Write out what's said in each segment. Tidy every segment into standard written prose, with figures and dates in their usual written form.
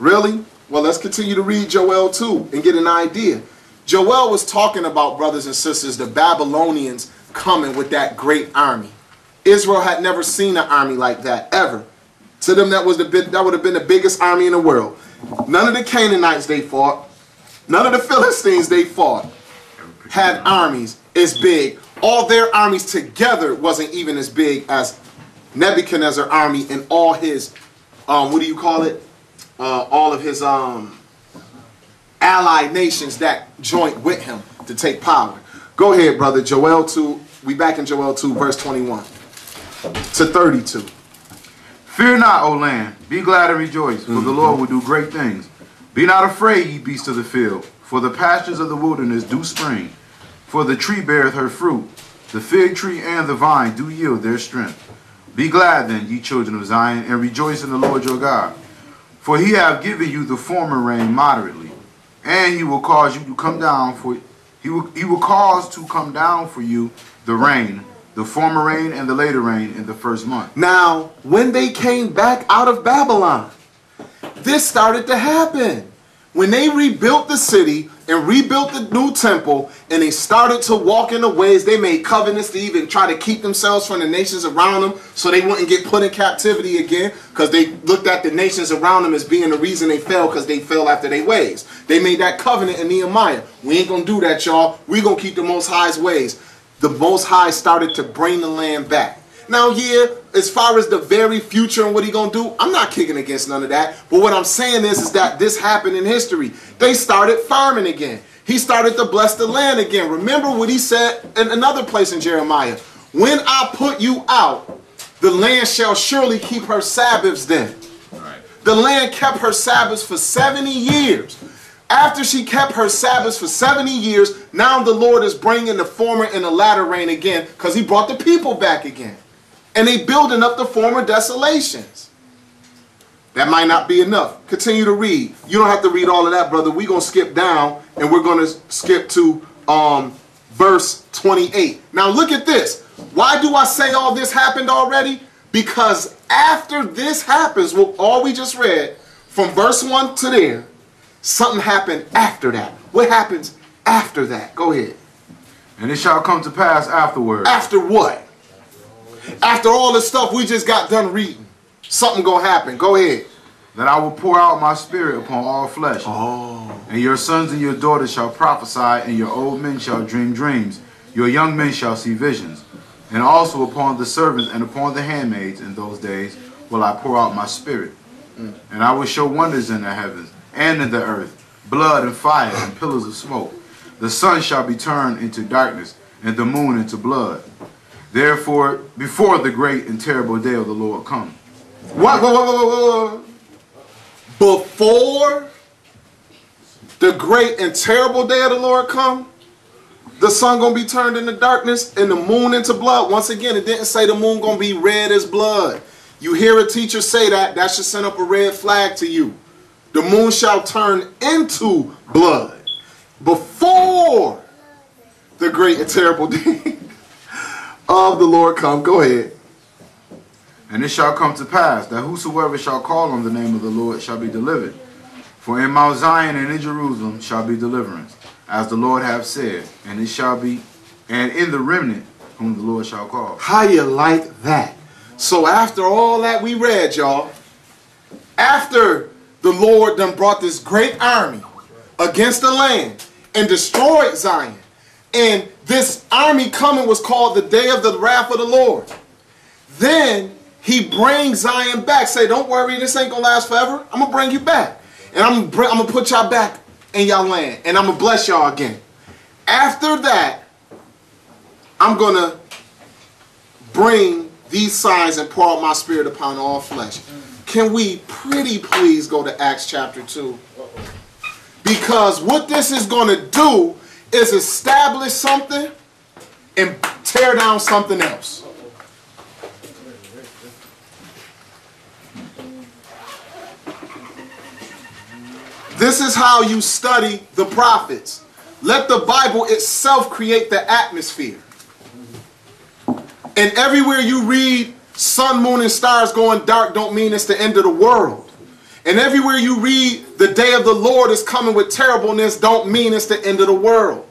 Really? Well, let's continue to read Joel 2 and get an idea. Joel was talking about, brothers and sisters, the Babylonians coming with that great army. Israel had never seen an army like that, ever. To them, that would have been the biggest army in the world. None of the Canaanites they fought, none of the Philistines they fought had armies as big. All their armies together wasn't even as big as Nebuchadnezzar's army and all his, what do you call it? All of his allied nations that joined with him to take power. Go ahead, brother. Joel 2. We back in Joel 2, verse 21 to 32. Fear not, O land. Be glad and rejoice, for the Lord will do great things. Be not afraid, ye beasts of the field, for the pastures of the wilderness do spring. For the tree beareth her fruit. The fig tree and the vine do yield their strength. Be glad then, ye children of Zion, and rejoice in the Lord your God. For he hath given you the former rain moderately, and he will cause you to come down for he will cause to come down for you the rain, the former rain and the later rain in the first month. Now, when they came back out of Babylon, this started to happen. When they rebuilt the city and rebuilt the new temple and they started to walk in the ways, they made covenants to even try to keep themselves from the nations around them so they wouldn't get put in captivity again, because they looked at the nations around them as being the reason they fell, because they fell after their ways. They made that covenant in Nehemiah. We ain't going to do that, y'all. We're going to keep the Most High's ways. The Most High started to bring the land back. Now, yeah, as far as the very future and what he gonna do, I'm not kicking against none of that. But what I'm saying is that this happened in history. They started farming again. He started to bless the land again. Remember what he said in another place in Jeremiah. When I put you out, the land shall surely keep her Sabbaths then. Right. The land kept her Sabbaths for 70 years. After she kept her Sabbaths for 70 years, now the Lord is bringing the former and the latter rain again, because he brought the people back again. And they building up the former desolations. That might not be enough. Continue to read. You don't have to read all of that, brother. We're going to skip down and we're going to skip to verse 28. Now look at this. Why do I say all this happened already? Because after this happens, well, all we just read from verse 1 to there, something happened after that. What happens after that? Go ahead. And it shall come to pass afterward. After what? After all the stuff we just got done reading, something gonna happen. Go ahead. That I will pour out my spirit upon all flesh. Oh. And your sons and your daughters shall prophesy, and your old men shall dream dreams. Your young men shall see visions. And also upon the servants and upon the handmaids in those days will I pour out my spirit. And I will show wonders in the heavens and in the earth, blood and fire and pillars of smoke. The sun shall be turned into darkness, and the moon into blood. Therefore, before the great and terrible day of the Lord come. What? Before the great and terrible day of the Lord come, the sun going to be turned into darkness and the moon into blood. Once again, it didn't say the moon going to be red as blood. You hear a teacher say that, that should send up a red flag to you. The moon shall turn into blood before the great and terrible day of the Lord come. Go ahead. And it shall come to pass that whosoever shall call on the name of the Lord shall be delivered. For in Mount Zion and in Jerusalem shall be deliverance, as the Lord hath said, and it shall be, and in the remnant whom the Lord shall call. How you like that? So after all that we read, y'all, after the Lord done brought this great army against the land and destroyed Zion, and this army coming was called the day of the wrath of the Lord. Then he brings Zion back. Say, don't worry, this ain't going to last forever. I'm going to bring you back. And I'm going to put y'all back in y'all land. And I'm going to bless y'all again. After that, I'm going to bring these signs and pour out my spirit upon all flesh. Can we pretty please go to Acts chapter 2? Because what this is going to do is establish something and tear down something else. This is how you study the prophets. Let the Bible itself create the atmosphere. And everywhere you read sun, moon, and stars going dark don't mean it's the end of the world. And everywhere you read, the day of the Lord is coming with terribleness, don't mean it's the end of the world.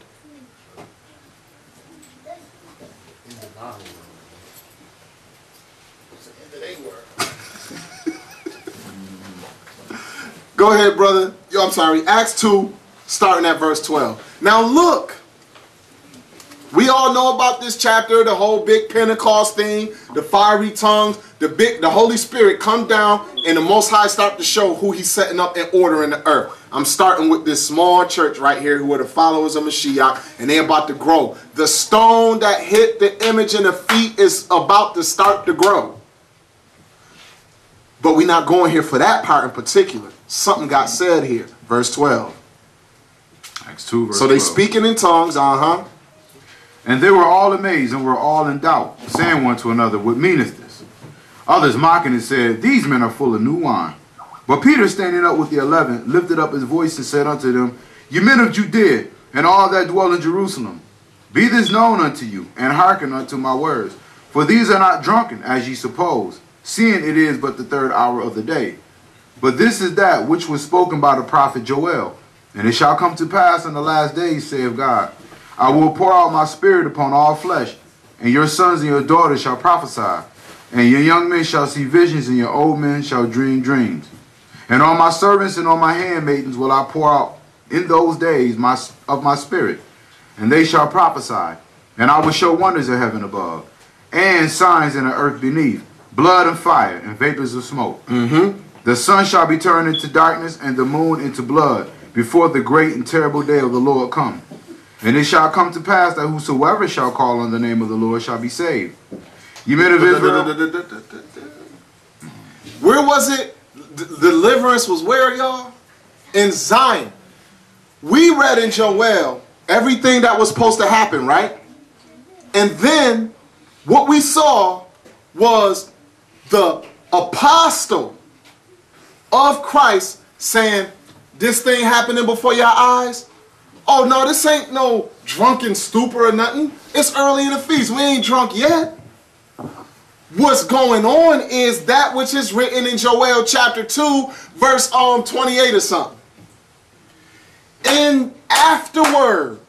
Go ahead, brother. I'm sorry. Acts 2, starting at verse 12. Now look. We all know about this chapter, the whole big Pentecost thing, the fiery tongues, the Holy Spirit come down, and the Most High start to show who he's setting up in order in the earth. I'm starting with this small church right here who are the followers of Mashiach, and they're about to grow. The stone that hit the image in the feet is about to start to grow. But we're not going here for that part in particular. Something got said here. Verse 12. Acts 2, verse 12. So they speaking in tongues, And they were all amazed and were all in doubt, saying one to another, what meaneth this? Others mocking and said, these men are full of new wine. But Peter, standing up with the 11, lifted up his voice and said unto them, ye men of Judea, and all that dwell in Jerusalem, be this known unto you, and hearken unto my words. For these are not drunken, as ye suppose, seeing it is but the 3rd hour of the day. But this is that which was spoken by the prophet Joel. And it shall come to pass in the last days, saith God, I will pour out my spirit upon all flesh, and your sons and your daughters shall prophesy, and your young men shall see visions, and your old men shall dream dreams. And on my servants and on my handmaidens will I pour out in those days of my spirit, and they shall prophesy. And I will show wonders in heaven above, and signs in the earth beneath, blood and fire, and vapors of smoke. The sun shall be turned into darkness, and the moon into blood, before the great and terrible day of the Lord come. And it shall come to pass that whosoever shall call on the name of the Lord shall be saved. Ye men of Israel. Where was it? Deliverance was where, y'all? In Zion. We read in Joel everything that was supposed to happen, right? And then what we saw was the apostle of Christ saying, this thing happening before your eyes. Oh, no, this ain't no drunken stupor or nothing. It's early in the feast. We ain't drunk yet. What's going on is that which is written in Joel chapter 2, verse 28 or something. And afterward,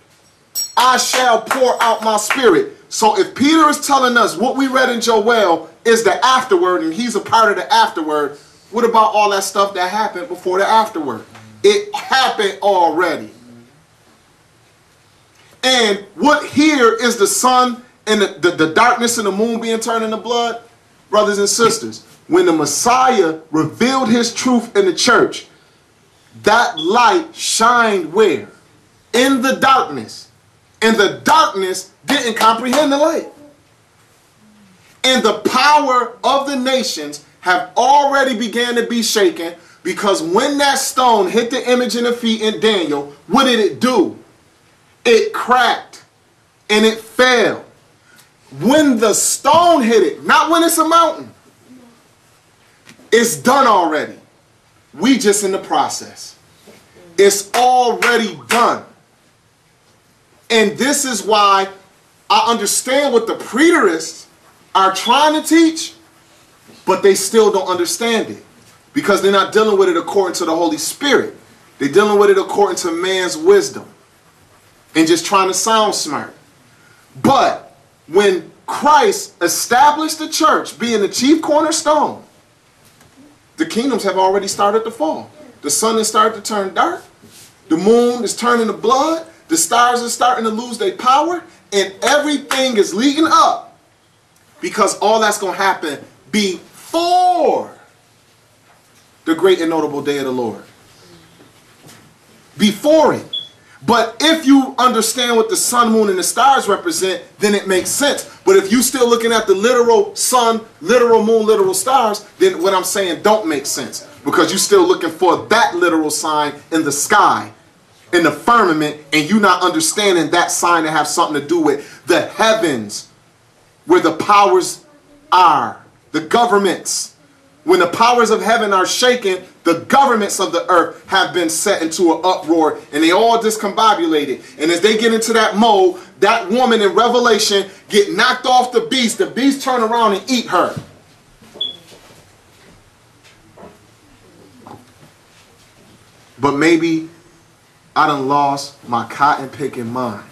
I shall pour out my spirit. So if Peter is telling us what we read in Joel is the afterward, and he's a part of the afterward, what about all that stuff that happened before the afterward? It happened already. And what here is the sun and the darkness and the moon being turned into blood? Brothers and sisters, when the Messiah revealed his truth in the church, that light shined where? In the darkness. And the darkness didn't comprehend the light. And the power of the nations have already began to be shaken, because when that stone hit the image in the feet in Daniel, what did it do? It cracked and it fell. When the stone hit it, not when it's a mountain. It's done already. We just in the process. It's already done. And this is why I understand what the preterists are trying to teach, but they still don't understand it. Because they're not dealing with it according to the Holy Spirit. They're dealing with it according to man's wisdom. And just trying to sound smart. But when Christ established the church, being the chief cornerstone, the kingdoms have already started to fall. The sun has started to turn dark. The moon is turning to blood. The stars are starting to lose their power. And everything is leading up. Because all that's going to happen before the great and notable day of the Lord. Before it. But if you understand what the sun, moon, and the stars represent, then it makes sense. But if you're still looking at the literal sun, literal moon, literal stars, then what I'm saying don't make sense. Because you're still looking for that literal sign in the sky, in the firmament, and you're not understanding that sign to have something to do with the heavens, where the powers are, the governments. When the powers of heaven are shaken, the governments of the earth have been set into an uproar, and they all discombobulated. And as they get into that mode, that woman in Revelation get knocked off the beast turn around and eat her. But maybe I done lost my cotton picking mind.